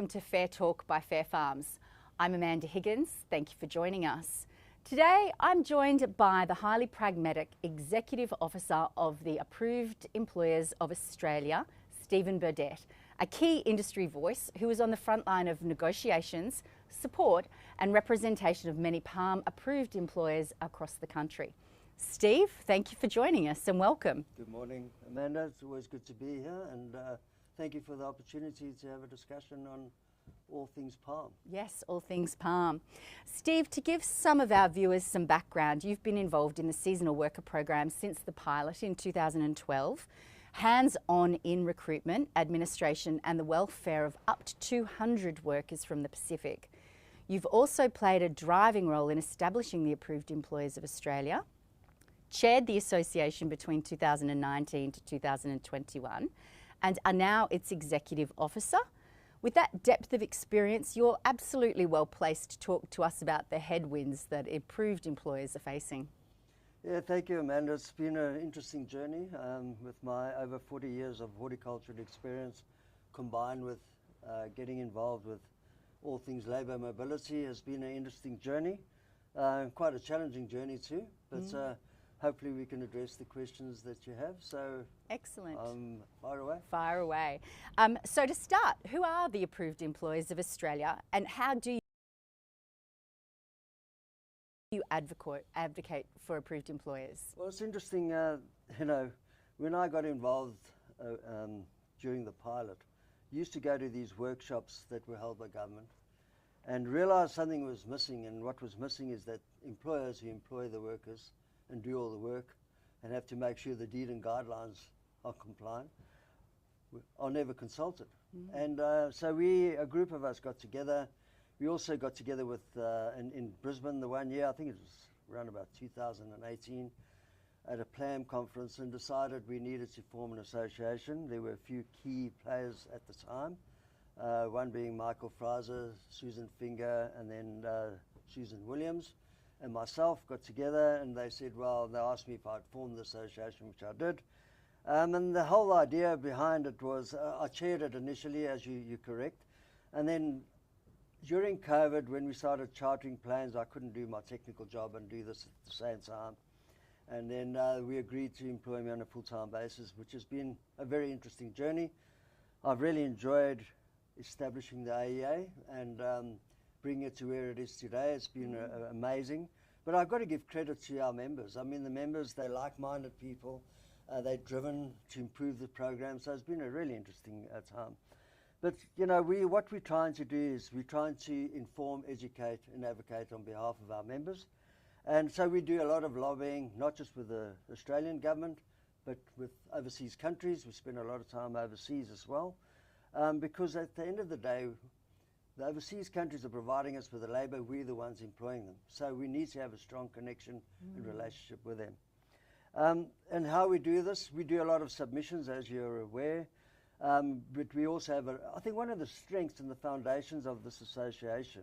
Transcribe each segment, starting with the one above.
Welcome to Fair Talk by Fair Farms. I'm Amanda Higgins. Thank you for joining us. Today I'm joined by the highly pragmatic Executive Officer of the Approved Employers of Australia, Steve Burdette, a key industry voice who is on the front line of negotiations, support and representation of many palm approved employers across the country. Steve, thank you for joining us and welcome. Good morning, Amanda. It's always good to be here, and thank you for the opportunity to have a discussion on all things palm. Yes, all things palm. Steve, to give some of our viewers some background, you've been involved in the seasonal worker program since the pilot in 2012, hands-on in recruitment, administration and the welfare of up to 200 workers from the Pacific. You've also played a driving role in establishing the Approved Employers of Australia, chaired the association between 2019 to 2021 and are now its executive officer. With that depth of experience, you're absolutely well placed to talk to us about the headwinds that approved employers are facing. Yeah, thank you, Amanda. It's been an interesting journey with my over 40 years of horticulture experience combined with getting involved with all things labour mobility has been an interesting journey, quite a challenging journey too, but hopefully we can address the questions that you have. So excellent. Fire away. Fire away. So to start, who are the Approved Employers of Australia and how do you advocate for approved employers? Well, it's interesting, you know, when I got involved during the pilot, I used to go to these workshops that were held by government and realised something was missing, and what was missing is that employers who employ the workers and do all the work and have to make sure the deed and guidelines are compliant are never consulted. And so a group of us got together. We also got together with in Brisbane the one year, I think it was around about 2018, at a PLAM conference and decided we needed to form an association. There were a few key players at the time, one being Michael Fraser, Susan Finger and then Susan Williams. And myself got together and they said, well, they asked me if I'd form the association, which I did. And the whole idea behind it was, I chaired it initially, as you're correct. And then during COVID, when we started chartering planes, I couldn't do my technical job and do this at the same time. And then we agreed to employ me on a full-time basis, which has been a very interesting journey. I've really enjoyed establishing the AEA and bring it to where it is today. It's been amazing. But I've got to give credit to our members. I mean, the members, they're like-minded people. They're driven to improve the program. So it's been a really interesting time. But, you know, what we're trying to do is we're trying to inform, educate and advocate on behalf of our members. And so we do a lot of lobbying, not just with the Australian government, but with overseas countries. We spend a lot of time overseas as well. Because at the end of the day, the overseas countries are providing us with the labour, we're the ones employing them. So we need to have a strong connection and relationship with them. And how we do this, we do a lot of submissions, as you're aware. But we also have, I think one of the strengths and the foundations of this association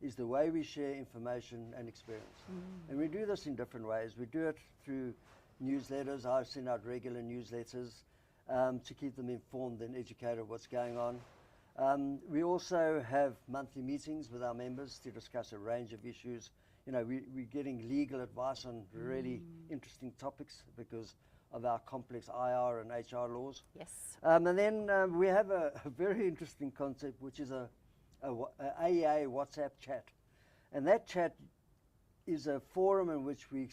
is the way we share information and experience. And we do this in different ways. We do it through newsletters. I send out regular newsletters to keep them informed and educated of what's going on. We also have monthly meetings with our members to discuss a range of issues. You know, we're getting legal advice on really interesting topics because of our complex IR and HR laws. Yes. And then we have a very interesting concept, which is a AEA WhatsApp chat. And that chat is a forum in which we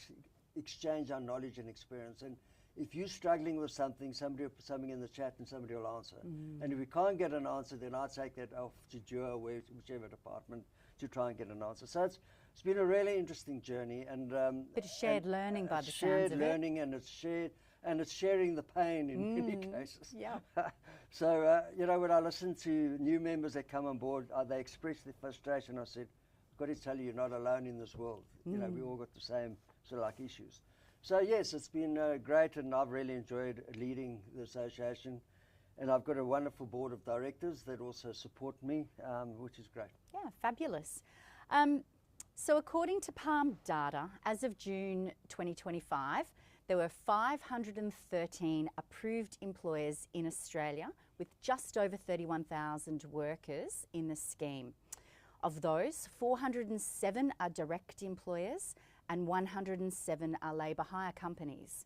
exchange our knowledge and experience. And if you're struggling with something, somebody will put something in the chat and somebody will answer. And if we can't get an answer, then I take that off to JUA, whichever department, to try and get an answer. So it's been a really interesting journey. And bit of shared learning by the sounds shared of it. learning, and it's sharing the pain in many cases. Yeah. So, you know, when I listen to new members that come on board, they express their frustration. I said, I've got to tell you, you're not alone in this world. You know, we all got the same sort of like issues. So yes, it's been great, and I've really enjoyed leading the association. And I've got a wonderful board of directors that also support me, which is great. Yeah, fabulous. So according to Palm data, as of June 2025, there were 513 approved employers in Australia with just over 31,000 workers in the scheme. Of those, 407 are direct employers and 107 are labour hire companies.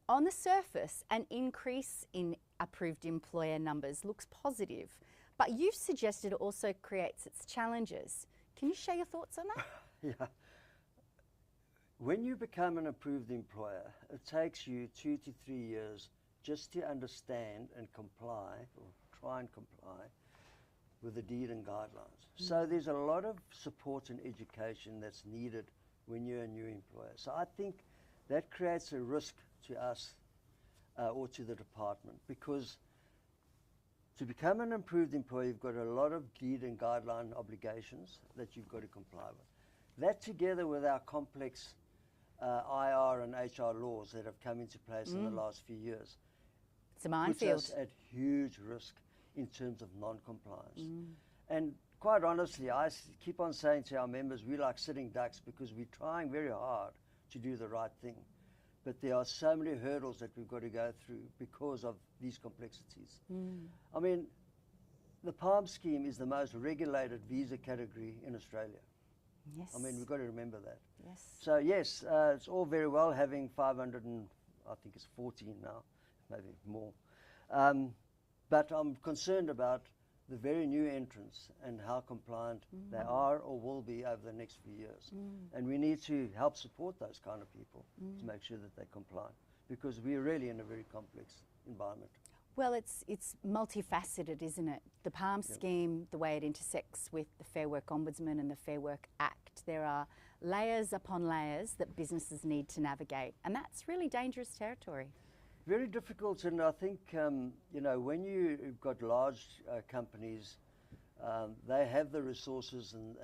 On the surface, an increase in approved employer numbers looks positive, but you've suggested it also creates its challenges. Can you share your thoughts on that? Yeah. When you become an approved employer, it takes you 2 to 3 years just to understand and comply, or try and comply, with the deed and guidelines. So there's a lot of support and education that's needed when you're a new employer. So I think that creates a risk to us or to the department, because to become an approved employer, you've got a lot of deed and guideline obligations that you've got to comply with. That, together with our complex IR and HR laws that have come into place in the last few years, It's a minefield. puts us at huge risk in terms of non-compliance. And quite honestly, I keep on saying to our members, we're like sitting ducks, because we're trying very hard to do the right thing. But there are so many hurdles that we've got to go through because of these complexities. I mean, the PALM scheme is the most regulated visa category in Australia. Yes. I mean, we've got to remember that. Yes. So yes, it's all very well having 500 and I think it's 14 now, maybe more. But I'm concerned about the very new entrants and how compliant they are or will be over the next few years. And we need to help support those kind of people to make sure that they comply, because we're really in a very complex environment. Well, it's multifaceted, isn't it? The PALM scheme, the way it intersects with the Fair Work Ombudsman and the Fair Work Act, there are layers upon layers that businesses need to navigate, and that's really dangerous territory. Very difficult, and I think, you know, when you've got large companies, they have the resources and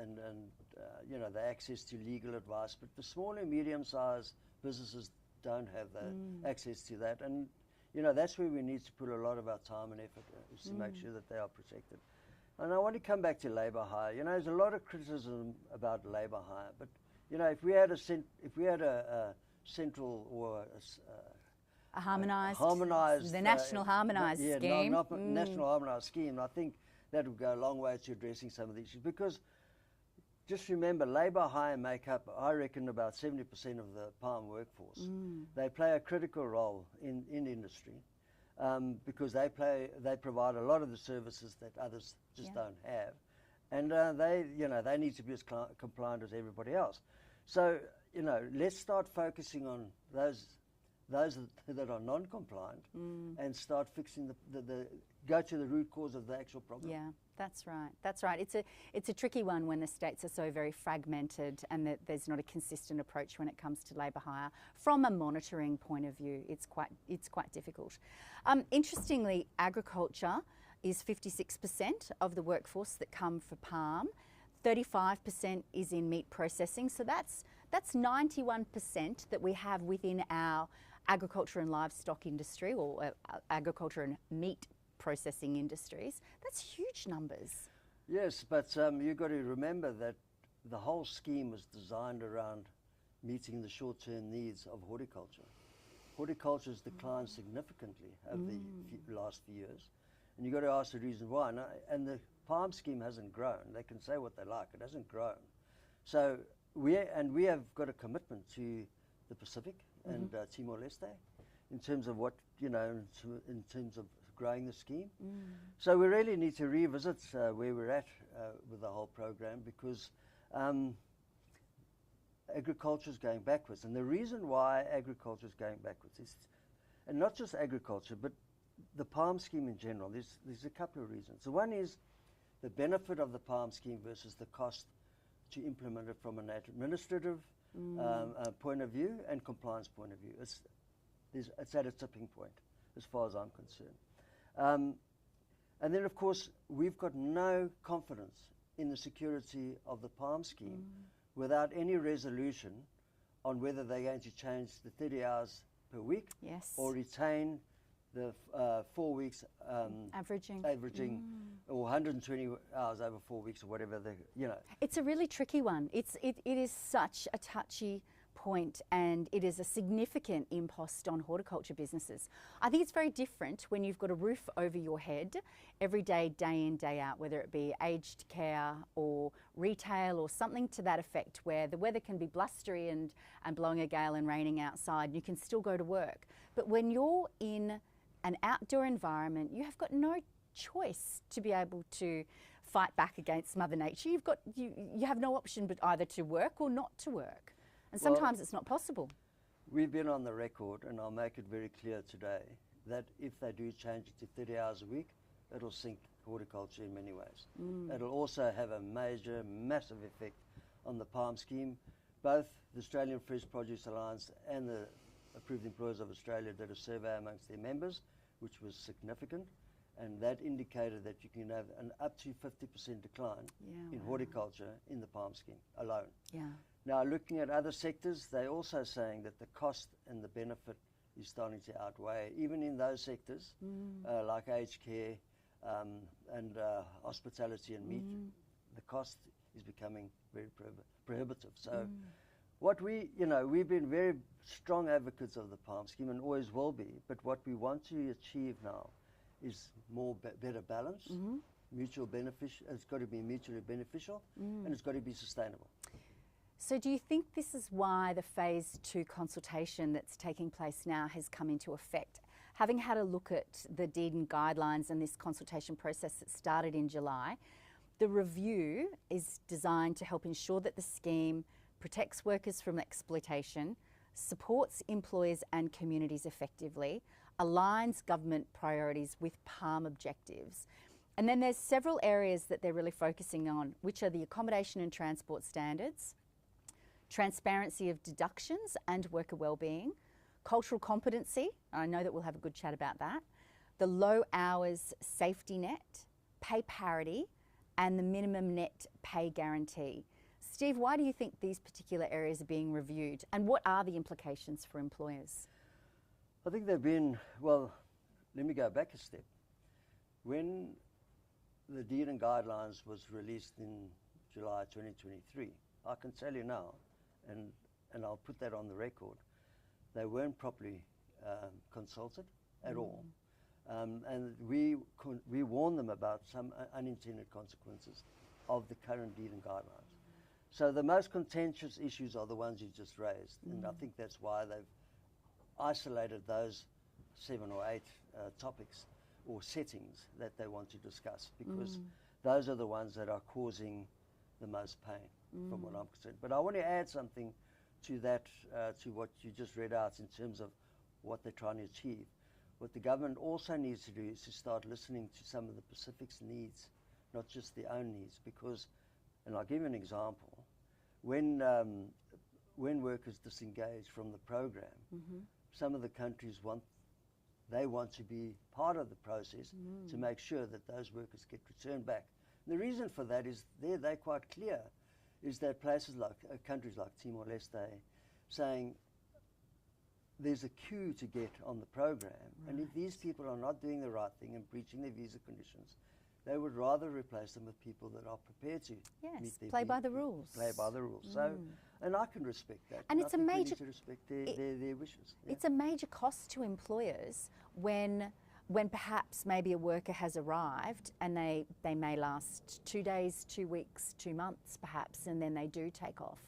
you know, the access to legal advice, but the small and medium-sized businesses don't have the access to that. And you know, that's where we need to put a lot of our time and effort, is to make sure that they are protected. And I want to come back to labour hire. You know, there's a lot of criticism about labour hire, but you know, if we had a central or A harmonised, the national harmonised scheme. National harmonised scheme, I think that would go a long way to addressing some of the issues, because just remember, labour hire make up, I reckon, about 70% of the PALM workforce. They play a critical role in industry because they provide a lot of the services that others just don't have, and they need to be as compliant as everybody else. So you know, let's start focusing on those that are non-compliant and start fixing go to the root cause of the actual problem. Yeah, that's right. That's right. It's a tricky one when the states are so very fragmented and that there's not a consistent approach when it comes to labour hire. From a monitoring point of view, it's quite difficult. Interestingly, agriculture is 56% of the workforce that come for PALM. 35% is in meat processing. So that's 91% that we have within our agriculture and livestock industry, or agriculture and meat processing industries. That's huge numbers. Yes, but you've got to remember that the whole scheme was designed around meeting the short-term needs of horticulture. Horticulture has declined significantly over the last few years, and you've got to ask the reason why. And the PALM scheme hasn't grown. They can say what they like, it hasn't grown. So we have got a commitment to the Pacific and Timor-Leste in terms of what, you know, in terms of growing the scheme. So we really need to revisit where we're at with the whole program, because agriculture is going backwards. And the reason why agriculture is going backwards is, and not just agriculture, but the PALM scheme in general, there's a couple of reasons. So one is the benefit of the PALM scheme versus the cost to implement it from an administrative point of view and compliance point of view. It's at a tipping point, as far as I'm concerned. And then, of course, we've got no confidence in the security of the PALM scheme without any resolution on whether they're going to change the 30 hours per week or retain the 4 weeks averaging or 120 hours over 4 weeks or whatever. You know, it's a really tricky one. It is such a touchy point, and it is a significant impost on horticulture businesses. I think it's very different when you've got a roof over your head every day, day in, day out, whether it be aged care or retail or something to that effect, where the weather can be blustery and blowing a gale and raining outside, you can still go to work. But when you're in an outdoor environment, you have got no choice to be able to fight back against Mother Nature. You have no option but either to work or not to work. And sometimes it's not possible. We've been on the record, and I'll make it very clear today, that if they do change it to 30 hours a week, it'll sink horticulture in many ways. It'll also have a major, massive effect on the palm scheme. Both the Australian Fresh Produce Alliance and the Approved Employers of Australia did a survey amongst their members, which was significant, and that indicated that you can have an up to 50% decline in horticulture in the palm scheme alone. Now, looking at other sectors, they're also saying that the cost and the benefit is starting to outweigh, even in those sectors like aged care and hospitality and meat. The cost is becoming very prohibitive. So what we've been very strong advocates of the palm scheme and always will be, but what we want to achieve now is better balance, mutual beneficial. It's got to be mutually beneficial, and it's got to be sustainable. So do you think this is why the phase 2 consultation that's taking place now has come into effect? Having had a look at the Deeden guidelines and this consultation process that started in July, the review is designed to help ensure that the scheme protects workers from exploitation, supports employers and communities effectively, aligns government priorities with palm objectives. And then there's several areas that they're really focusing on, which are the accommodation and transport standards, transparency of deductions and worker wellbeing, cultural competency, I know that we'll have a good chat about that, the low hours safety net, pay parity, and the minimum net pay guarantee. Steve, why do you think these particular areas are being reviewed, and what are the implications for employers? I think they've been, well, let me go back a step. When the Deeden guidelines was released in July 2023, I can tell you now, and I'll put that on the record, they weren't properly consulted at all. And we warned them about some unintended consequences of the current Deeden guidelines. So the most contentious issues are the ones you just raised, and I think that's why they've isolated those 7 or 8 topics or settings that they want to discuss, because those are the ones that are causing the most pain from what I'm concerned. But I want to add something to that, to what you just read out in terms of what they're trying to achieve. What the government also needs to do is to start listening to some of the Pacific's needs, not just their own needs, because, and I'll give you an example, when workers disengage from the program, some of the countries want to be part of the process to make sure that those workers get returned back. And the reason for that is they're quite clear, is that places like countries like Timor-Leste saying there's a queue to get on the program, and if these people are not doing the right thing and breaching their visa conditions, they would rather replace them with people that are prepared to play by the rules. Play by the rules. So, and I can respect that. And it's a major. We need to respect their wishes. It's a major cost to employers when perhaps maybe a worker has arrived and they may last 2 days, 2 weeks, 2 months perhaps, and then they do take off.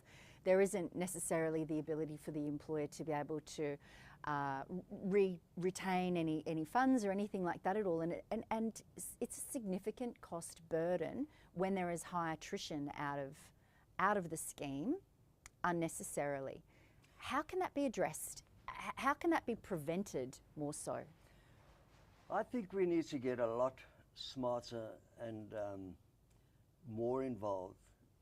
There isn't necessarily the ability for the employer to be able to retain any funds or anything like that at all, and it's a significant cost burden when there is high attrition out of the scheme unnecessarily. How can that be addressed? How can that be prevented more so? I think we need to get a lot smarter and more involved,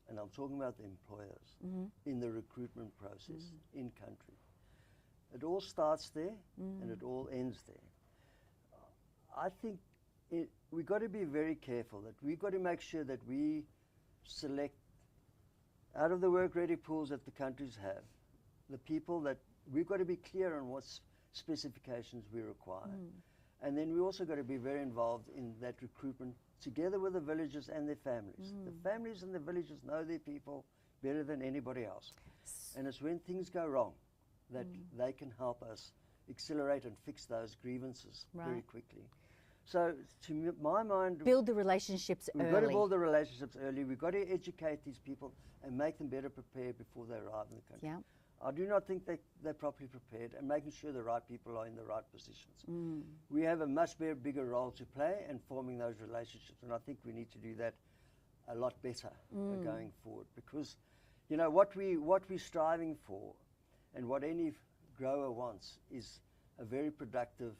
and I'm talking about the employers, in the recruitment process in country. It all starts there and it all ends there. I think we've got to be very careful, that we've got to make sure that we select out of the work-ready pools that the countries have, the people that we've got to be clear on what specifications we require. And then we also got to be very involved in that recruitment together with the villagers and their families. The families and the villagers know their people better than anybody else. And it's when things go wrong that they can help us accelerate and fix those grievances very quickly. So to my mind, build the relationships early. We've got to build the relationships early. We've got to educate these people and make them better prepared before they arrive in the country. Yeah. I do not think they're properly prepared, and making sure the right people are in the right positions. We have a much bigger role to play in forming those relationships, and I think we need to do that a lot better going forward, because you know what we're striving for and what any grower wants is a very productive,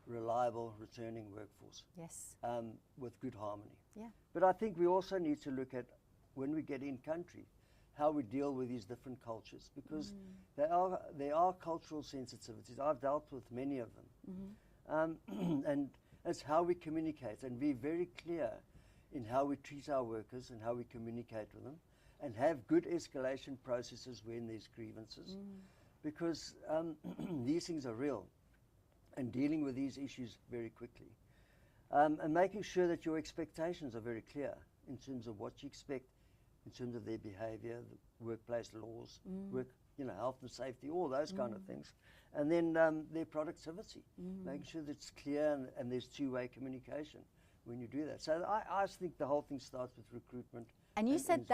reliable, returning workforce. Yes. With good harmony. Yeah. But I think we also need to look at, when we get in country, how we deal with these different cultures, because there are cultural sensitivities. I've dealt with many of them. And it's how we communicate and be very clear in how we treat our workers and how we communicate with them, and have good escalation processes when there's grievances, because these things are real, and dealing with these issues very quickly. And making sure that your expectations are very clear in terms of what you expect, in terms of their behaviour, the workplace laws, health and safety, all those kind of things. And then their productivity, making sure that it's clear and there's two-way communication when you do that. So I think the whole thing starts with recruitment. And you said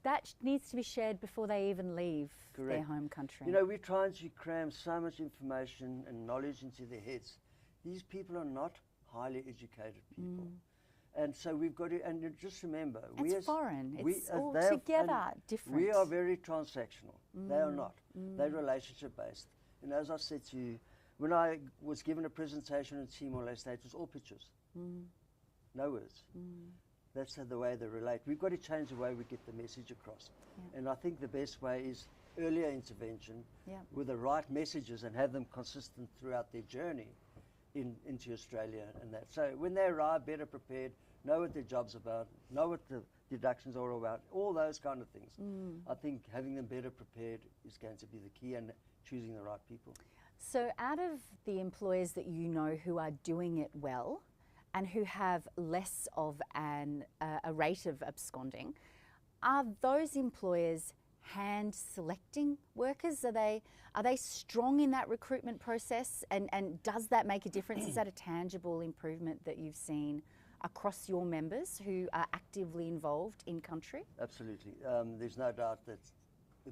that needs to be shared before they even leave their home country. You know, we're trying to cram so much information and knowledge into their heads. These people are not highly educated people. And so we've got to, and just remember, it's foreign. It's altogether different. We are very transactional. They are not. They're relationship-based. And as I said to you, when I was given a presentation in Timor-Leste, it was all pictures, no words. That's the way they relate. We've got to change the way we get the message across. Yeah. And I think the best way is earlier intervention with the right messages, and have them consistent throughout their journey into Australia and that. So when they arrive, better prepared, know what their job's about, know what the deductions are about, all those kind of things. I think having them better prepared is going to be the key, and choosing the right people. So out of the employers that you know who are doing it well and who have less of a rate of absconding, are those employers hand selecting workers? Are they strong in that recruitment process, and does that make a difference? Is that a tangible improvement that you've seen across your members who are actively involved in country? Absolutely. There's no doubt that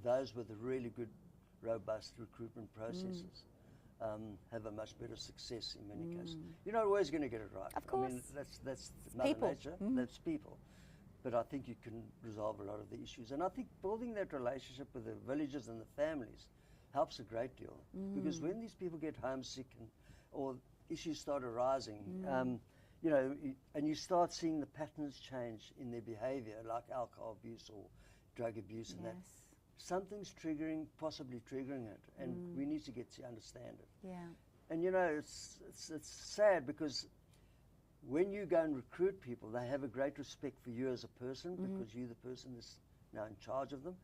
those with the really good, robust recruitment processes have a much better success in many cases. You're not always going to get it right. Of course. I mean, that's Mother Nature. That's people. But I think you can resolve a lot of the issues. And I think building that relationship with the villages and the families helps a great deal. Because when these people get homesick or issues start arising, you know, and you start seeing the patterns change in their behavior, like alcohol abuse or drug abuse and that, something's possibly triggering it, and we need to get to understand it. Yeah. And you know, it's sad, because when you go and recruit people, they have a great respect for you as a person, because you're the person that's now in charge of them.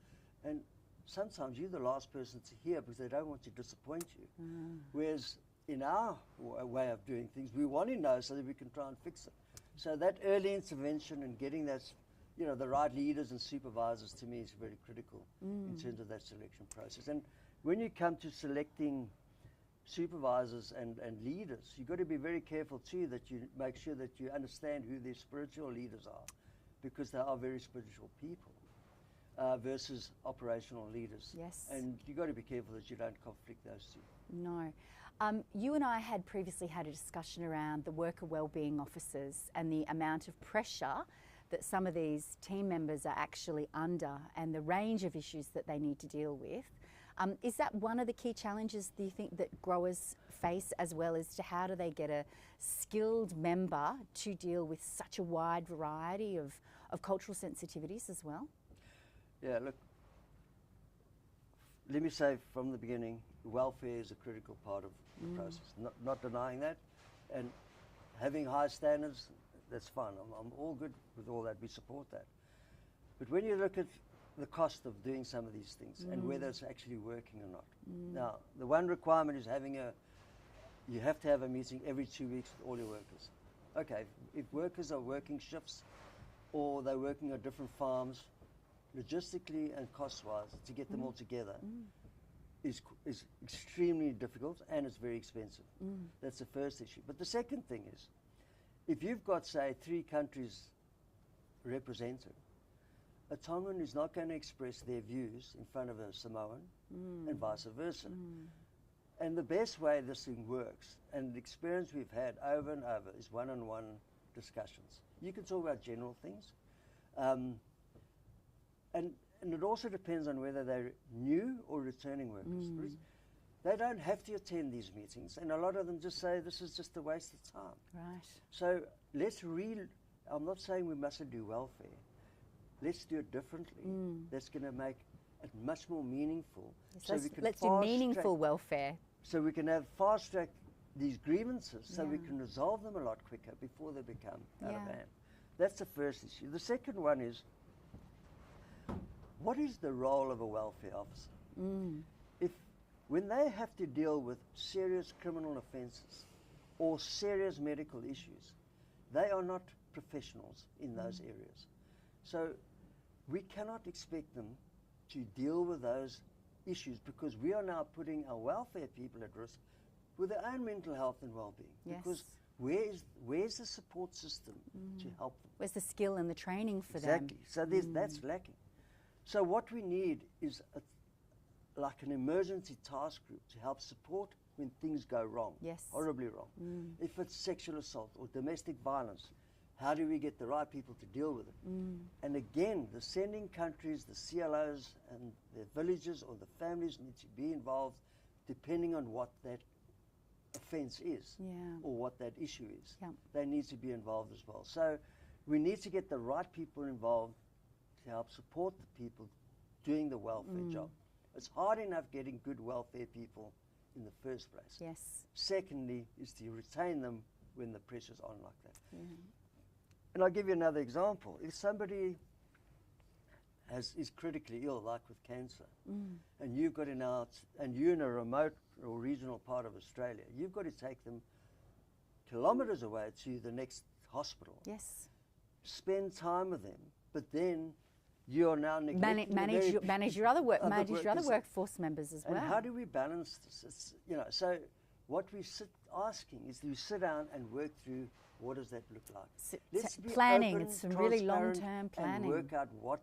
And sometimes you're the last person to hear, because they don't want to disappoint you. Whereas in our way of doing things, we want to know so that we can try and fix it. So that early intervention and getting those, you know, the right leaders and supervisors, to me, is very critical in terms of that selection process. And when you come to selecting supervisors and leaders, you've got to be very careful too that you make sure that you understand who their spiritual leaders are, because they are very spiritual people versus operational leaders. Yes. And you've got to be careful that you don't conflict those two. No. You and I had previously had a discussion around the worker wellbeing officers and the amount of pressure that some of these team members are actually under, and the range of issues that they need to deal with. Is that one of the key challenges, do you think, that growers face, as well as to how do they get a skilled member to deal with such a wide variety of cultural sensitivities as well? Yeah, look, let me say from the beginning, welfare is a critical part of the process, not denying that. And having high standards, that's fine. I'm all good with all that. We support that. But when you look at the cost of doing some of these things and whether it's actually working or not. Now, the one requirement is you have to have a meeting every 2 weeks with all your workers. Okay, if workers are working shifts or they're working on different farms, logistically and cost-wise, to get them all together is extremely difficult, and it's very expensive. That's the first issue. But the second thing is, if you've got, say, 3 countries represented, a Tongan is not going to express their views in front of a Samoan and vice versa. And the best way this thing works, and the experience we've had over and over, is one-on-one discussions. You can talk about general things, and it also depends on whether they're new or returning workers. They don't have to attend these meetings, and a lot of them just say this is just a waste of time. Right. So I'm not saying we mustn't do welfare. Let's do it differently. That's going to make it much more meaningful. So let's do meaningful welfare. So we can have fast-track these grievances, so we can resolve them a lot quicker before they become out of hand. That's the first issue. The second one is, what is the role of a welfare officer? When they have to deal with serious criminal offences or serious medical issues, they are not professionals in those areas. So we cannot expect them to deal with those issues, because we are now putting our welfare people at risk with their own mental health and well-being. Yes. Because where's the support system to help them? Where's the skill and the training for them? Exactly. So that's lacking. So what we need is like an emergency task group to help support when things go wrong, horribly wrong. If it's sexual assault or domestic violence, how do we get the right people to deal with it? And again, the sending countries, the CLOs and the villages or the families need to be involved, depending on what that offence is or what that issue is. They need to be involved as well. So we need to get the right people involved to help support the people doing the welfare job. It's hard enough getting good welfare people in the first place. Yes. Secondly is to retain them when the pressure's on like that. And I'll give you another example. If somebody is critically ill, like with cancer, and you're in a remote or regional part of Australia, you've got to take them kilometres away to the next hospital. Yes. Spend time with them, but then you are now neglecting manage your other workforce members as well. And how do we balance this? It's, so what we asking is, do we sit down and work through what does that look like? Let's be planning. open, it's some really long-term planning. And work out what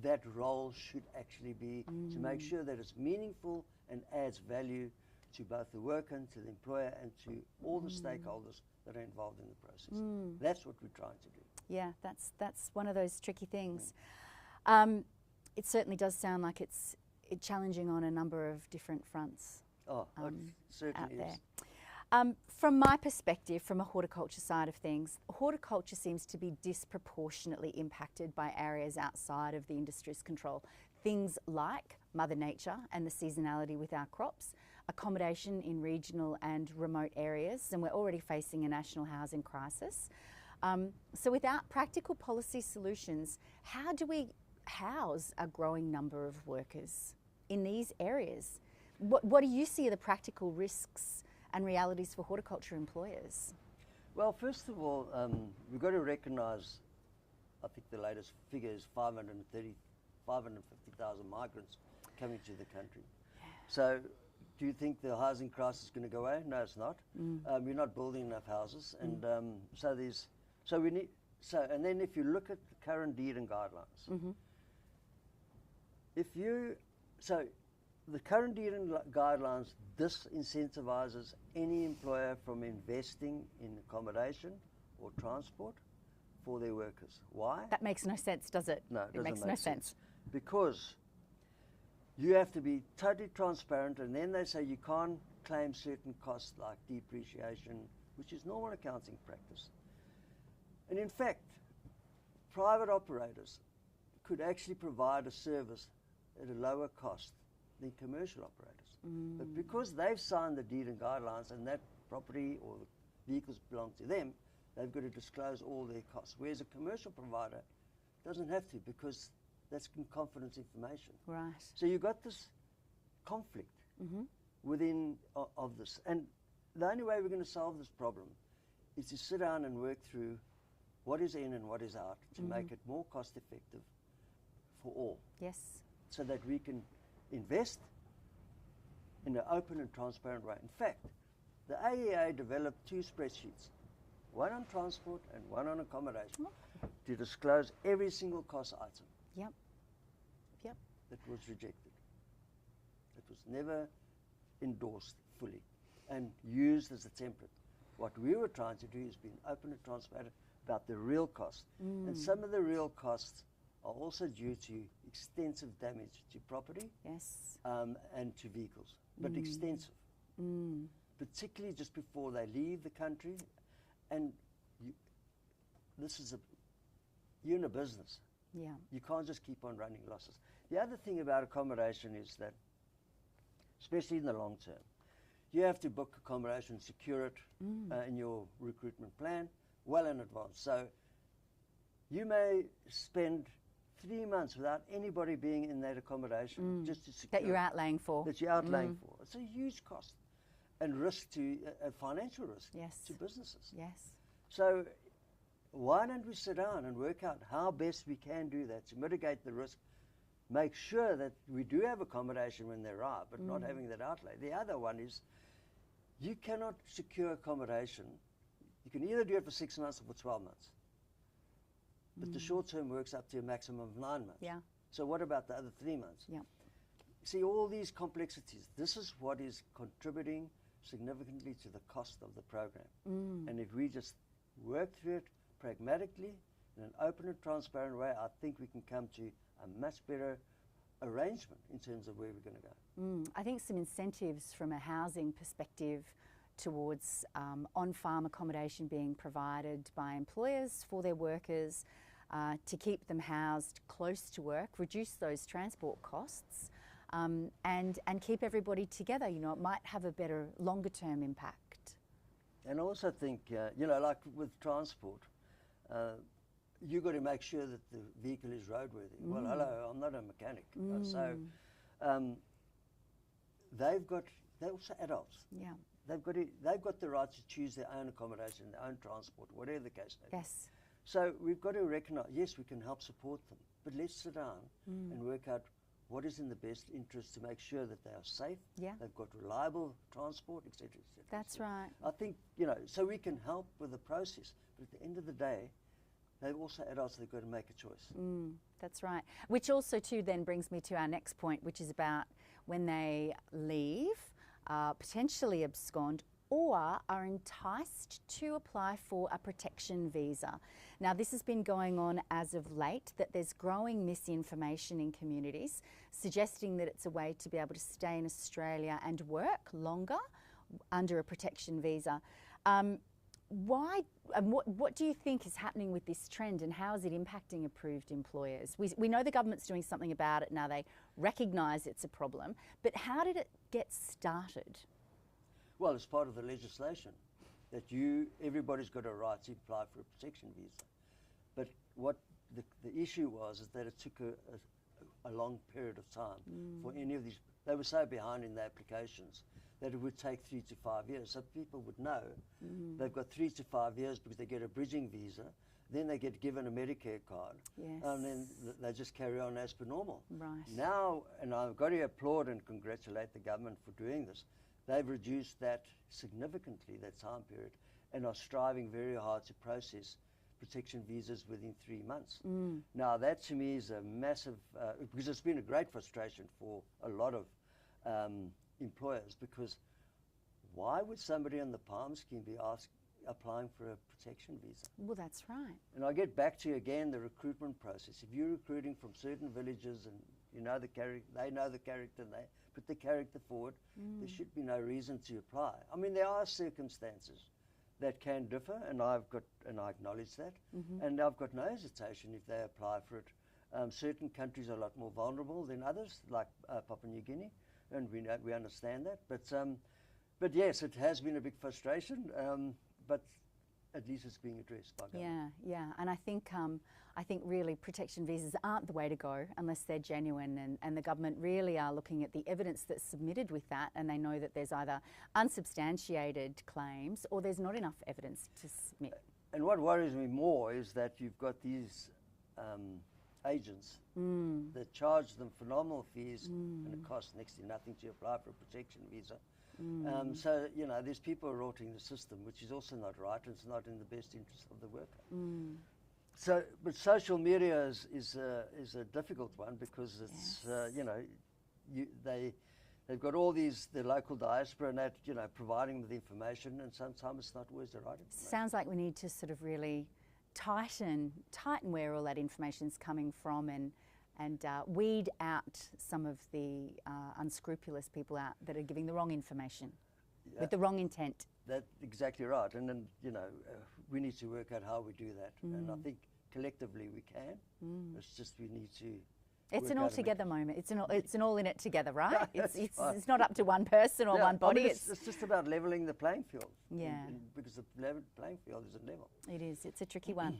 that role should actually be to make sure that it's meaningful and adds value to both the worker and to the employer and to all the stakeholders that are involved in the process. That's what we're trying to do. Yeah, that's one of those tricky things. It certainly does sound like it's challenging on a number of different fronts. It certainly is. From my perspective, from a horticulture side of things, horticulture seems to be disproportionately impacted by areas outside of the industry's control. Things like Mother Nature and the seasonality with our crops, accommodation in regional and remote areas, and we're already facing a national housing crisis. So without practical policy solutions, how do we house a growing number of workers in these areas? What do you see are the practical risks and realities for horticulture employers? Well, first of all, we've got to recognise, I think the latest figure is 550,000 migrants coming to the country. So do you think the housing crisis is going to go away? No, it's not. We're not building enough houses, and and then if you look at the current deed and guidelines, the current deed and guidelines disincentivises any employer from investing in accommodation or transport for their workers. Why? That makes no sense, does it? No, it makes no sense. Because you have to be totally transparent, and then they say you can't claim certain costs like depreciation, which is normal accounting practice. And in fact, private operators could actually provide a service at a lower cost than commercial operators. But because they've signed the deed and guidelines and that property or the vehicles belong to them, they've got to disclose all their costs. Whereas a commercial provider doesn't have to, because that's in confidence information. Right. So you've got this conflict within of this. And the only way we're going to solve this problem is to sit down and work through what is in and what is out to make it more cost effective for all. Yes. So that we can invest in an open and transparent way. In fact, the AEA developed 2 spreadsheets, one on transport and one on accommodation, to disclose every single cost item. Yep. Yep. That was rejected. It was never endorsed fully and used as a template. What we were trying to do is be open and transparent about the real cost. And some of the real costs are also due to extensive damage to property, Yes. and to vehicles, but extensive. Particularly just before they leave the country. And you're in a business. Yeah. You can't just keep on running losses. The other thing about accommodation is that, especially in the long term, you have to book accommodation, secure it in your recruitment plan well in advance. So you may spend 3 months without anybody being in that accommodation just to secure That you're outlaying for. That you're outlaying for. It's a huge cost and risk to a financial risk to businesses. Yes. So why don't we sit down and work out how best we can do that to mitigate the risk, make sure that we do have accommodation when they arrive, but not having that outlay. The other one is you cannot secure accommodation. You can either do it for 6 months or for 12 months. But the short term works up to a maximum of 9 months. Yeah. So what about the other 3 months? Yeah. See, all these complexities, this is what is contributing significantly to the cost of the program. And if we just work through it pragmatically in an open and transparent way, I think we can come to a much better arrangement in terms of where we're going to go. I think some incentives from a housing perspective towards on-farm accommodation being provided by employers for their workers to keep them housed close to work, reduce those transport costs, and keep everybody together. You know, it might have a better longer-term impact. And I also think, you know, like with transport, you've got to make sure that the vehicle is roadworthy. Well, hello, I'm not a mechanic. So they're also adults. Yeah. They've got the right to choose their own accommodation, their own transport, whatever the case may be. Yes. So we've got to recognise, yes, we can help support them, but let's sit down and work out what is in the best interest to make sure that they are safe, they've got reliable transport, etc., etc. That's right. I think, you know, so we can help with the process, but at the end of the day, they're also adults, they've got to make a choice. That's right. Which also too then brings me to our next point, which is about when they leave, potentially abscond, or are enticed to apply for a protection visa. Now, this has been going on as of late, that there's growing misinformation in communities suggesting that it's a way to be able to stay in Australia and work longer under a protection visa. Why and what do you think is happening with this trend, and how is it impacting approved employers? We know the government's doing something about it now. They recognise it's a problem, but how did it get started? Well, it's part of the legislation that everybody's got a right to apply for a protection visa. But what the issue was is that it took a long period of time for any of these. They were so behind in the applications that it would take 3 to 5 years. So people would know they've got 3 to 5 years because they get a bridging visa, then they get given a Medicare card, and then they just carry on as per normal. Right. Now, and I've got to applaud and congratulate the government for doing this, they've reduced that significantly, that time period, and are striving very hard to process protection visas within 3 months. Now, that to me is a massive, because it's been a great frustration for a lot of employers, because why would somebody on the PALM scheme be applying for a protection visa? Well, that's right. And I get back to, again, the recruitment process. If you're recruiting from certain villages and you know the they know the character, and they put the character forward, there should be no reason to apply. I mean, there are circumstances that can differ, and I acknowledge that, and I've got no hesitation if they apply for it. Certain countries are a lot more vulnerable than others, like Papua New Guinea, and we understand that. But yes, it has been a big frustration, but at least it's being addressed by government. Yeah, and I think really protection visas aren't the way to go unless they're genuine, and the government really are looking at the evidence that's submitted with that, and they know that there's either unsubstantiated claims or there's not enough evidence to submit. And what worries me more is that you've got these agents that charge them phenomenal fees, and it costs next to nothing to apply for a protection visa. So, you know, there's people rorting the system, which is also not right, and it's not in the best interest of the worker. So, but social media is a difficult one because it's, you know, they've got all these, the local diaspora and that, you know, providing them with information, and sometimes it's not always the right information. Sounds like we need to sort of really tighten where all that information's coming from, and weed out some of the unscrupulous people out that are giving the wrong information with the wrong intent. That's exactly right. And then, you know, we need to work out how we do that. And I think collectively we can. It's just we need to. It's an all-together moment. It's an all in it together, right? It's not up to one person or one body. I mean, it's just about leveling the playing field. Yeah. Because the playing field isn't level. It is. It's a tricky one.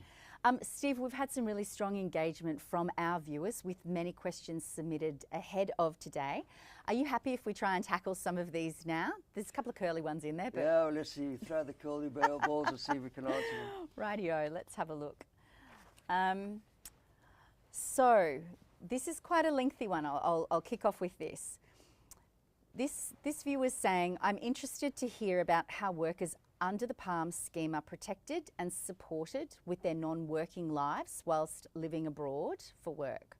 Steve, we've had some really strong engagement from our viewers with many questions submitted ahead of today. Are you happy if we try and tackle some of these now? There's a couple of curly ones in there. But yeah, well, let's see. Throw the curly balls and see if we can answer them. Rightio, let's have a look. So this is quite a lengthy one. I'll kick off with this. This viewer's saying, I'm interested to hear about how workers under the PALM scheme are protected and supported with their non-working lives whilst living abroad for work.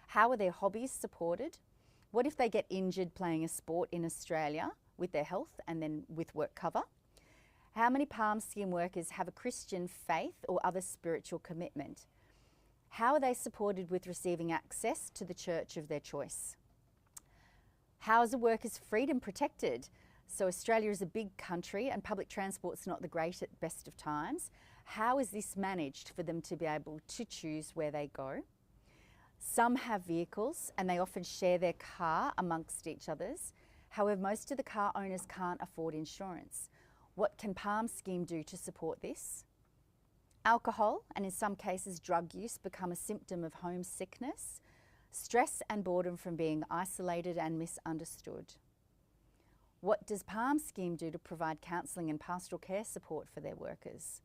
How are their hobbies supported? What if they get injured playing a sport in Australia with their health and then with work cover? How many PALM scheme workers have a Christian faith or other spiritual commitment? How are they supported with receiving access to the church of their choice? How is a worker's freedom protected? So Australia is a big country and public transport's not the great at best of times. How is this managed for them to be able to choose where they go? Some have vehicles and they often share their car amongst each others. However, most of the car owners can't afford insurance. What can PALM scheme do to support this? Alcohol, and in some cases drug use, become a symptom of homesickness, stress and boredom from being isolated and misunderstood. What does PALM scheme do to provide counselling and pastoral care support for their workers?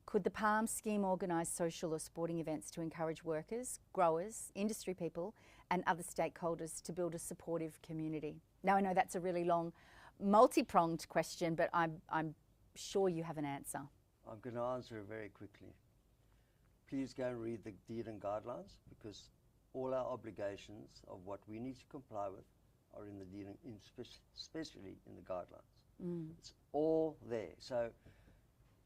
Could the PALM scheme organise social or sporting events to encourage workers, growers, industry people and other stakeholders to build a supportive community? Now I know that's a really long, multi-pronged question, but I'm sure you have an answer. I'm going to answer it very quickly. Please go and read the deed and guidelines, because all our obligations of what we need to comply with are in the deed, especially in the guidelines. It's all there. So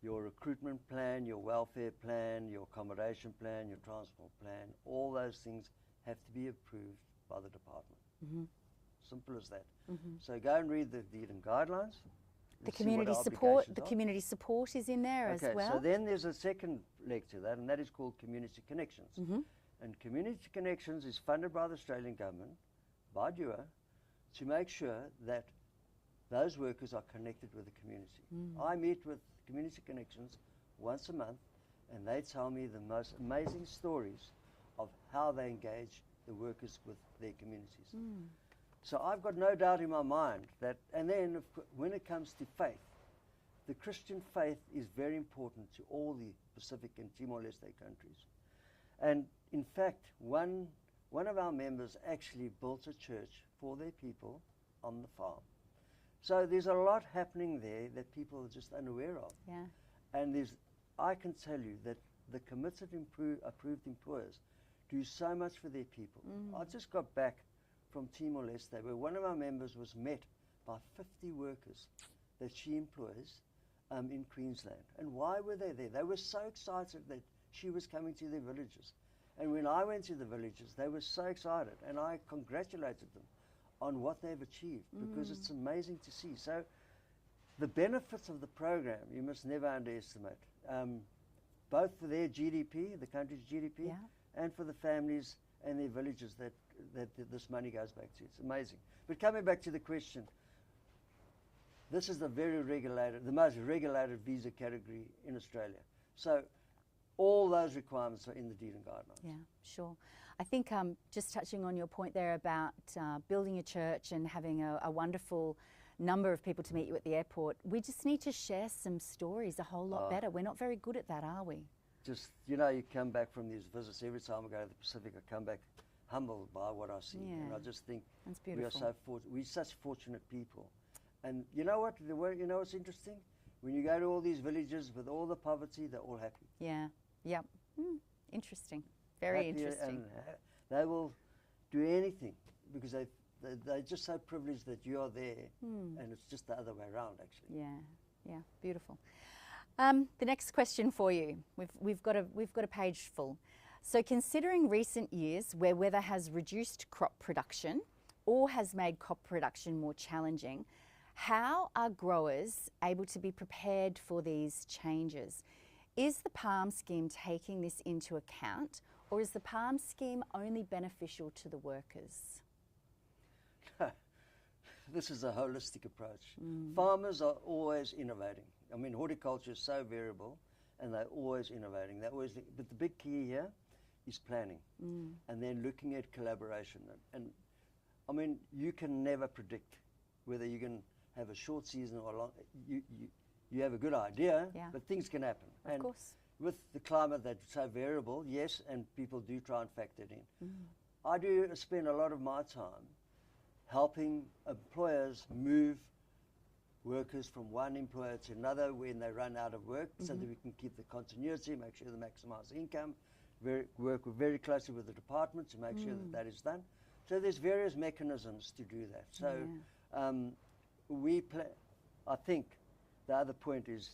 your recruitment plan, your welfare plan, your accommodation plan, your transport plan, all those things have to be approved by the department. Simple as that. So go and read the deed and guidelines. The community support, community support is in there as well. So then there's a second leg to that, and that is called Community Connections. And Community Connections is funded by the Australian government, by DUA, to make sure that those workers are connected with the community. I meet with Community Connections once a month, and they tell me the most amazing stories of how they engage the workers with their communities. So I've got no doubt in my mind that, and then when it comes to faith, the Christian faith is very important to all the Pacific and Timor-Leste countries. And in fact, one of our members actually built a church for their people on the farm. So there's a lot happening there that people are just unaware of. And I can tell you that the committed approved employers do so much for their people. I just got back from Timor-Leste, where one of our members was met by 50 workers that she employs in Queensland. And why were they there? They were so excited that she was coming to their villages. And when I went to the villages, they were so excited, and I congratulated them on what they've achieved, because it's amazing to see. So the benefits of the program, you must never underestimate, both for their GDP, the country's GDP, and for the families and their villages that this money goes back to. It's amazing. But coming back to the question, this is the most regulated visa category in Australia. So all those requirements are in the deed and guidelines. Yeah, sure. I think just touching on your point there about building a church and having a wonderful number of people to meet you at the airport, we just need to share some stories a whole lot better. We're not very good at that, are we? just, you know, you come back from these visits. Every time I go to the Pacific, I come back humbled by what I see. Yeah. And I just think That's we are beautiful. we're such fortunate people. And you know what? You know what's interesting? When you go to all these villages with all the poverty, they're all happy. Yeah. Yep. Interesting. Very Happy, interesting. and they will do anything because they're just so privileged that you are there, and it's just the other way around, actually. Yeah. Yeah. Beautiful. The next question for you. We've got a page full. So, considering recent years where weather has reduced crop production or has made crop production more challenging, how are growers able to be prepared for these changes? Is the PALM scheme taking this into account, or is the PALM scheme only beneficial to the workers? This is a holistic approach. Farmers are always innovating. I mean, horticulture is so variable, and they're always innovating. But the big key here is planning, and then looking at collaboration. And I mean, you can never predict whether you can have a short season or a long. You have a good idea, but things can happen. Of course. With the climate that's so variable, yes, and people do try and factor it in. I do spend a lot of my time helping employers move workers from one employer to another when they run out of work, so that we can keep the continuity, make sure they maximize income, work very closely with the department to make sure that is done. So there's various mechanisms to do that. So I think the other point is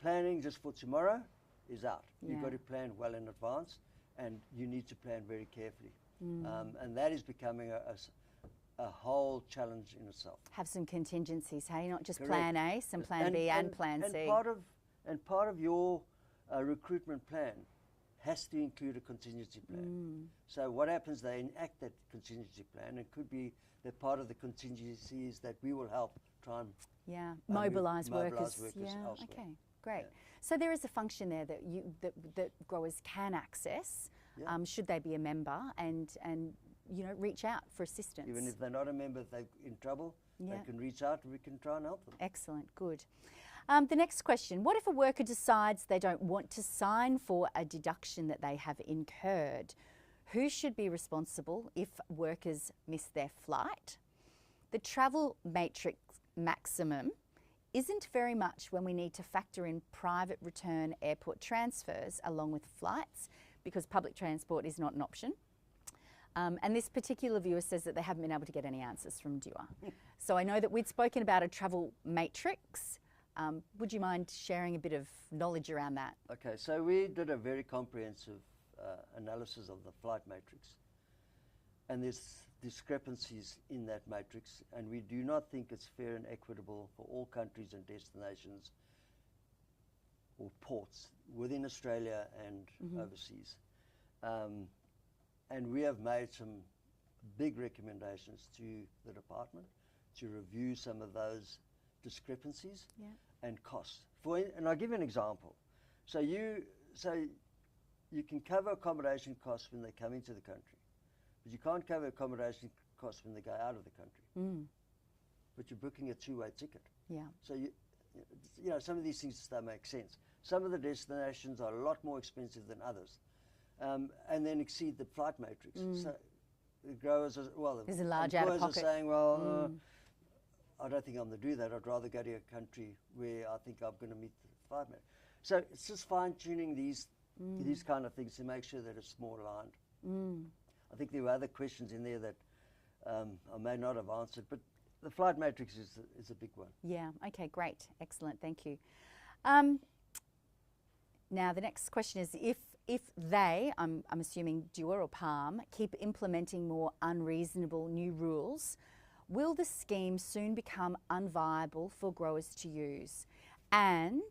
planning just for tomorrow is out. You've got to plan well in advance, and you need to plan very carefully. And that is becoming a whole challenge in itself. Have some contingencies, hey? Not just Correct. plan A, some plan B and plan C. Part of your recruitment plan has to include a contingency plan. So what happens, they enact that contingency plan. It could be that part of the contingencies that we will help try and mobilise workers. elsewhere. Okay, great. So there is a function there that that growers can access, should they be a member, and reach out for assistance. Even if they're not a member, if they're in trouble, they can reach out and we can try and help them. Excellent, good. The next question, what if a worker decides they don't want to sign for a deduction that they have incurred? Who should be responsible if workers miss their flight? The travel matrix maximum isn't very much when we need to factor in private return airport transfers along with flights, because public transport is not an option. And this particular viewer says that they haven't been able to get any answers from DUA. So I know that we'd spoken about a travel matrix. Would you mind sharing a bit of knowledge around that? Okay, so we did a very comprehensive analysis of the flight matrix. And there's discrepancies in that matrix, and we do not think it's fair and equitable for all countries and destinations or ports within Australia and overseas. And we have made some big recommendations to the department to review some of those discrepancies and costs. And I'll give you an example. So you can cover accommodation costs when they come into the country, but you can't cover accommodation costs when they go out of the country. But you're booking a two-way ticket. Yeah. So you know, some of these things don't make sense. Some of the destinations are a lot more expensive than others. And then exceed the flight matrix. So the growers there's a large out of pocket. Are saying, well, I don't think I'm going to do that. I'd rather go to a country where I think I'm going to meet the flight matrix. So it's just fine-tuning these kind of things to make sure that it's more aligned. I think there were other questions in there that I may not have answered, but the flight matrix is a big one. Yeah, okay, great. Excellent, thank you. Now the next question is, if they, I'm assuming DUA or PALM, keep implementing more unreasonable new rules, will the scheme soon become unviable for growers to use? And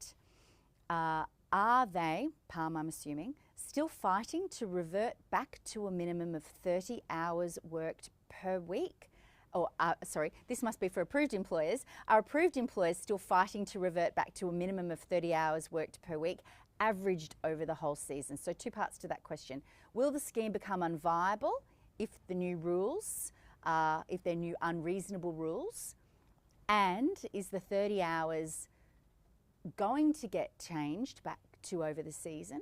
are they, PALM I'm assuming, still fighting to revert back to a minimum of 30 hours worked per week? Or, sorry, this must be for approved employers. Are approved employers still fighting to revert back to a minimum of 30 hours worked per week, averaged over the whole season? So two parts to that question. Will the scheme become unviable if the new rules, if they're new unreasonable rules? And is the 30 hours going to get changed back to over the season?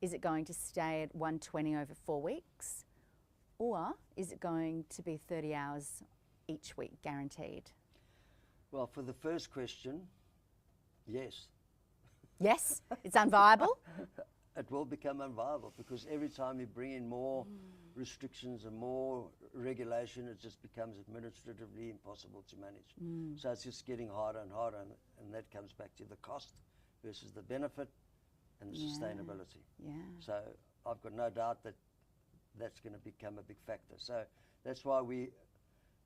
Is it going to stay at 120 over 4 weeks? Or is it going to be 30 hours each week guaranteed? Well, for the first question, yes. Yes, it's unviable? It will become unviable because every time you bring in more restrictions and more regulation, it just becomes administratively impossible to manage. So it's just getting harder and harder, and that comes back to the cost versus the benefit and the sustainability. Yeah. So I've got no doubt that that's going to become a big factor. So that's why we're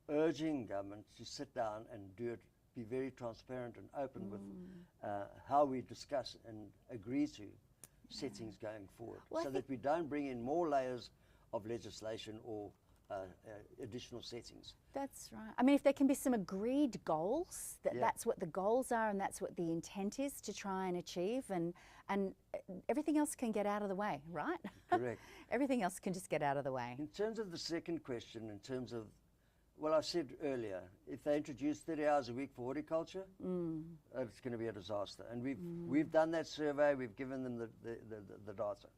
urging government to sit down and do it, be very transparent and open with how we discuss and agree to settings going forward, so that we don't bring in more layers of legislation or additional settings. That's right. I mean, if there can be some agreed goals, that's what the goals are and that's what the intent is to try and achieve, and everything else can get out of the way, right? Correct. Everything else can just get out of the way. In terms of the second question, in terms of, well, I said earlier, if they introduce 30 hours a week for horticulture, it's going to be a disaster. And we've done that survey, we've given them the data.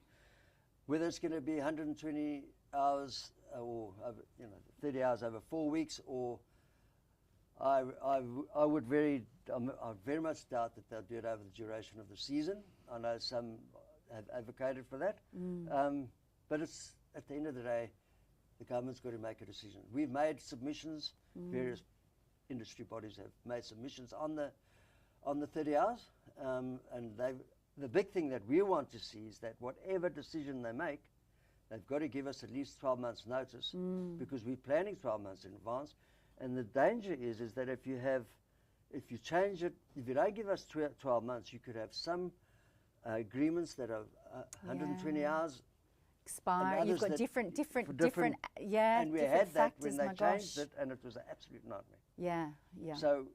Whether it's going to be 120 hours or 30 hours over 4 weeks, or I very much doubt that they'll do it over the duration of the season. I know some have advocated for that, but it's at the end of the day, the government's got to make a decision. We've made submissions. Various industry bodies have made submissions on the 30 hours, and the big thing that we want to see is that whatever decision they make, they've got to give us at least 12 months notice, because we're planning 12 months in advance. And the danger is that if you change it, if you don't give us 12 months, you could have some agreements that are 120 hours expire. You've got different, and we had that when they changed it, and it was an absolute nightmare. Yeah. So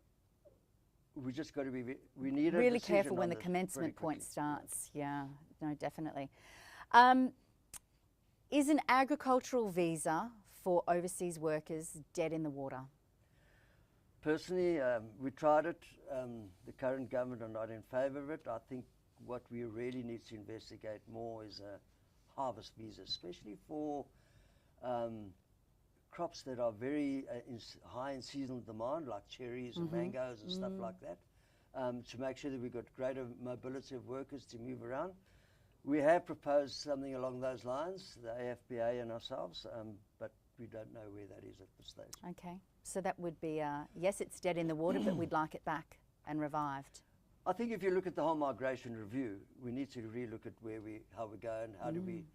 we just got to be, we need really careful when the commencement point starts. Yeah, no, definitely. Is an agricultural visa for overseas workers dead in the water? Personally, we tried it. The current government are not in favour of it. I think what we really need to investigate more is a harvest visa, especially for crops that are very high in seasonal demand, like cherries and mangoes and stuff like that, to make sure that we've got greater mobility of workers to move around. We have proposed something along those lines, the AFBA and ourselves, but we don't know where that is at this stage. Okay, so that would be, yes, it's dead in the water, but we'd like it back and revived. I think if you look at the whole migration review, we need to relook at how we go and how do we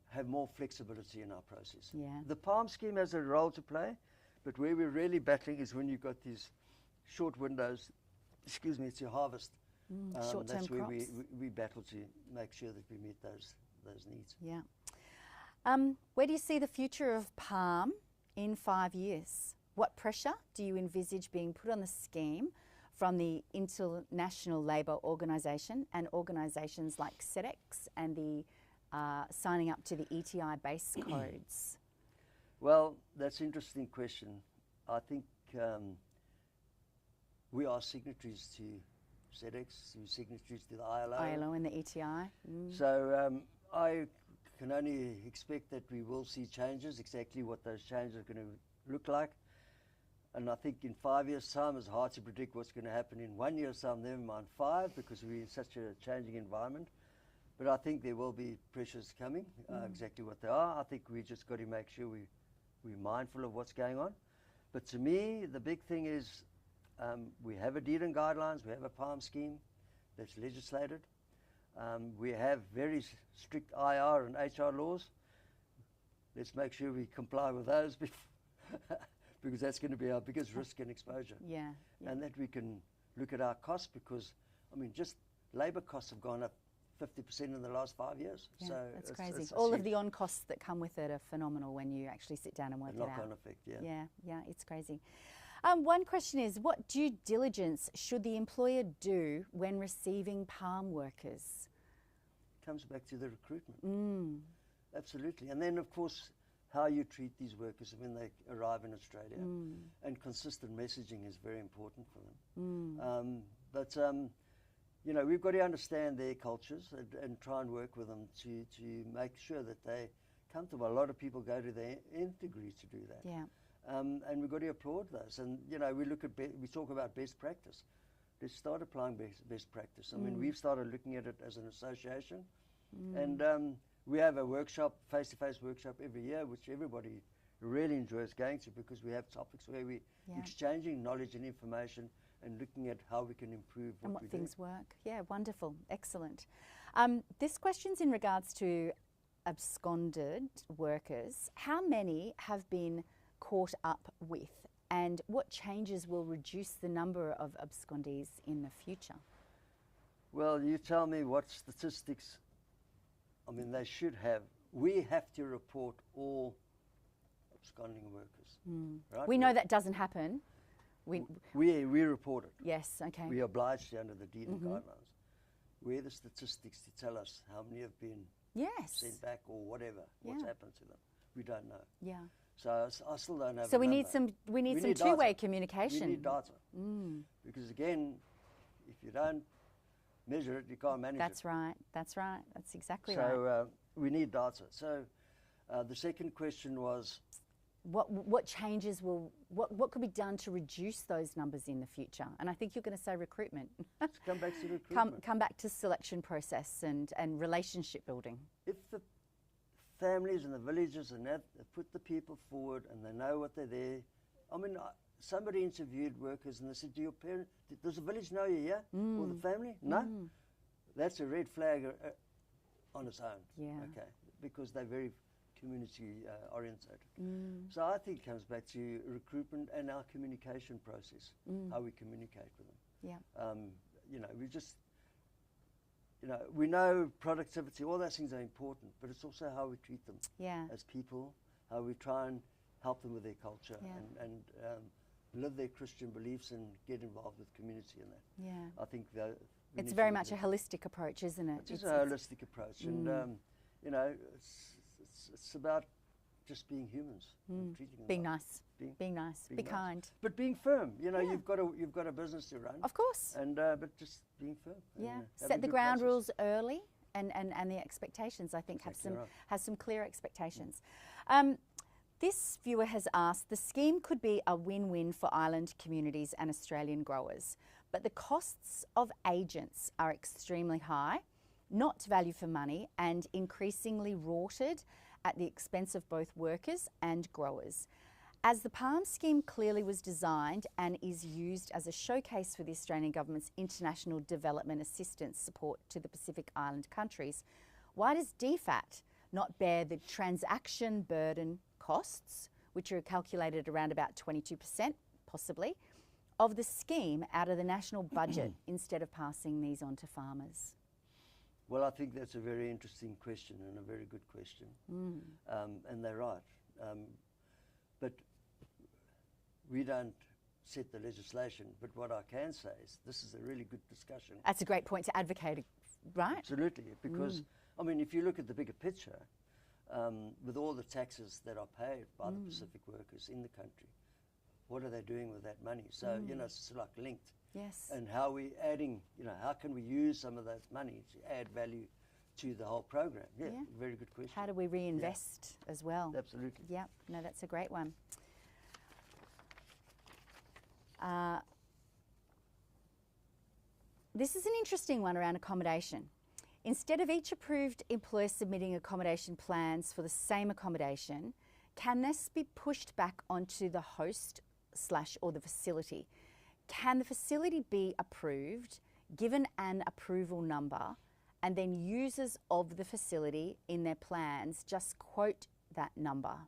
have more flexibility in our process. Yeah. The palm scheme has a role to play, but where we're really battling is when you've got these short windows, to harvest. Short-term that's where crops. we battle to make sure that we meet those needs. Yeah. Where do you see the future of palm in 5 years? What pressure do you envisage being put on the scheme from the International Labour Organisation and organisations like SEDEX and the signing up to the ETI base codes? Well, that's an interesting question. I think we are signatories to SEDEX, we're signatories to the ILO. And the ETI. So I can only expect that we will see changes. Exactly what those changes are going to look like. And I think in 5 years' time, it's hard to predict what's going to happen in 1 year's time, never mind 5, because we're in such a changing environment. But I think there will be pressures coming, exactly what they are. I think we just got to make sure we're mindful of what's going on. But to me, the big thing is we have a deed and guidelines, we have a palm scheme that's legislated. We have very strict IR and HR laws. Let's make sure we comply with those because that's going to be our biggest risk and exposure. Yeah. And that we can look at our costs, because, I mean, just labour costs have gone up 50% in the last 5 years. Yeah, so that's crazy. It's All of the on-costs that come with it are phenomenal when you actually sit down and work it out. Knock-on effect, yeah. Yeah, it's crazy. One question is, what due diligence should the employer do when receiving palm workers? Comes back to the recruitment. Absolutely. And then, of course, how you treat these workers when they arrive in Australia. And consistent messaging is very important for them. But you know, we've got to understand their cultures and try and work with them to make sure that they're comfortable. A lot of people go to their nth degree to do that. Yeah. And we've got to applaud those. And, you know, we talk about best practice. Let's start applying best practice. I mean, we've started looking at it as an association. And we have a workshop, face-to-face workshop every year, which everybody really enjoys going to, because we have topics where we're exchanging knowledge and information and looking at how we can improve what things work. Yeah, wonderful, excellent. This question's in regards to absconded workers. How many have been caught up with, and what changes will reduce the number of abscondees in the future? Well, you tell me what statistics. I mean, they should have. We have to report all absconding workers. Right? We know that doesn't happen. We report it. Yes, okay. We are obliged to under the deed and guidelines. Where are the statistics to tell us how many have been sent back or whatever, what's happened to them? We don't know. Yeah. So I still don't have. So we need some two-way communication. We need data. Because again, if you don't measure it, you can't manage it. That's right. That's right. That's exactly right. So we need data. So the second question was, what changes what could be done to reduce those numbers in the future? And I think you're going to say recruitment. Let's come back to recruitment. Come back to selection process and relationship building. If the families and the villages and that put the people forward and they know what they're there. I mean, somebody interviewed workers and they said, does the village know you, or the family? No? That's a red flag on its own. Yeah. Okay. Because they're very community orientated. So I think it comes back to recruitment and our communication process, how we communicate with them. Yeah. You know, we know productivity, all those things are important, but it's also how we treat them as people, how we try and help them with their culture and live their Christian beliefs and get involved with community in that. Yeah. I think it's very much a holistic approach, isn't it? It's a holistic approach, and you know, it's about just being humans, and treating them being well. nice, being nice, be kind, but being firm. You know, you've got a business to run, of course, and but just being firm. Yeah, and, set the ground rules early, and the expectations. I think has some clear expectations. This viewer has asked, the scheme could be a win-win for island communities and Australian growers, but the costs of agents are extremely high, not value for money, and increasingly rorted at the expense of both workers and growers. As the PALM scheme clearly was designed and is used as a showcase for the Australian Government's international development assistance support to the Pacific Island countries, why does DFAT not bear the transaction burden costs, which are calculated around about 22%, possibly, of the scheme out of the national budget instead of passing these on to farmers? Well, I think that's a very interesting question and a very good question. And they're right. But we don't set the legislation. But what I can say is this is a really good discussion. That's a great point to advocate, right? Absolutely. Because, I mean, if you look at the bigger picture, with all the taxes that are paid by the Pacific workers in the country, what are they doing with that money? So, you know, it's like linked. Yes. And how we adding, you know, how can we use some of that money to add value to the whole program? Yeah, very good question. How do we reinvest as well? Absolutely. Yeah, no, that's a great one. This is an interesting one around accommodation. Instead of each approved employer submitting accommodation plans for the same accommodation, can this be pushed back onto the host or the facility? Can the facility be approved, given an approval number, and then users of the facility in their plans just quote that number?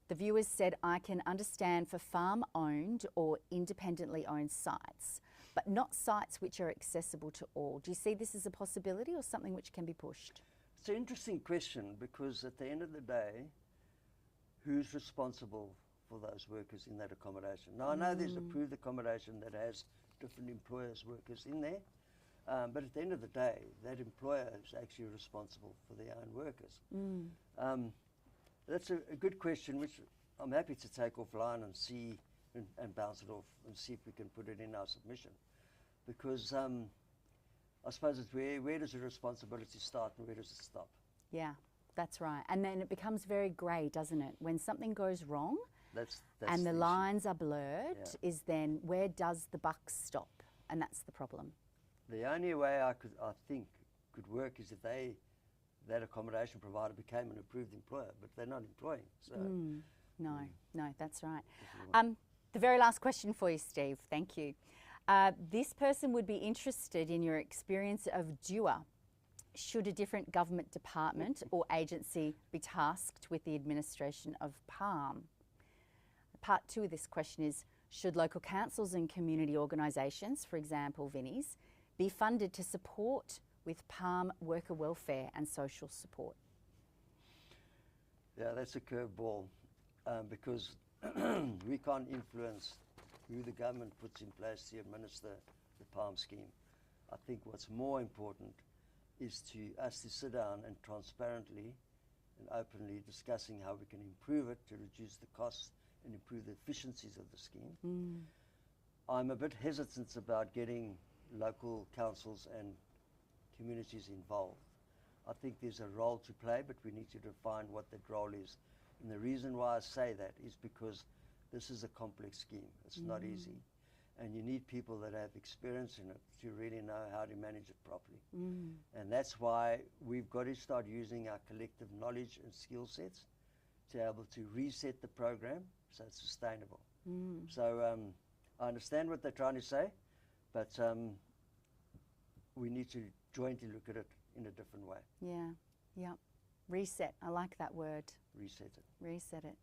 The viewers said, I can understand for farm-owned or independently owned sites, but not sites which are accessible to all. Do you see this as a possibility or something which can be pushed? It's an interesting question, because at the end of the day, who's responsible for those workers in that accommodation? Now, I know there's approved accommodation that has different employers' workers in there, but at the end of the day, that employer is actually responsible for their own workers. That's a good question, which I'm happy to take offline and see and bounce it off and see if we can put it in our submission. Because I suppose it's where does the responsibility start and where does it stop? Yeah, that's right. And then it becomes very grey, doesn't it? When something goes wrong That's and the issue. lines are blurred, Yeah. is then where does the buck stop? And that's the problem. The only way I think could work is if that accommodation provider became an approved employer, but they're not employing. So No, that's right. The very last question for you, Steve. Thank you. This person would be interested in your experience of doer. Should a different government department or agency be tasked with the administration of palm? Part 2 of this question is, should local councils and community organisations, for example Vinnie's, be funded to support with palm worker welfare and social support? yeah, that's a curveball because we can't influence who the government puts in place to administer the palm scheme. I think what's more important is us to sit down and transparently and openly discussing how we can improve it to reduce the costs and improve the efficiencies of the scheme. I'm a bit hesitant about getting local councils and communities involved. I think there's a role to play, but we need to define what that role is. And the reason why I say that is because this is a complex scheme. It's not easy. And you need people that have experience in it to really know how to manage it properly. And that's why we've got to start using our collective knowledge and skill sets to be able to reset the program so it's sustainable. So I understand what they're trying to say, but we need to jointly look at it in a different way. Yeah. Reset. I like that word. Reset it. Reset it.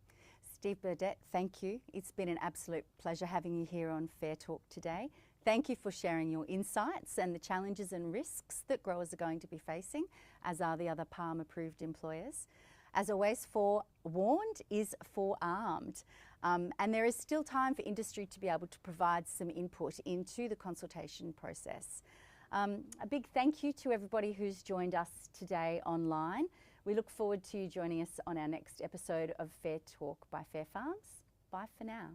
Steve Burdette, thank you. It's been an absolute pleasure having you here on Fair Talk today. Thank you for sharing your insights and the challenges and risks that growers are going to be facing, as are the other palm approved employers. As always, forewarned is forearmed. And there is still time for industry to be able to provide some input into the consultation process. A big thank you to everybody who's joined us today online. We look forward to you joining us on our next episode of Fair Talk by Fair Farms. Bye for now.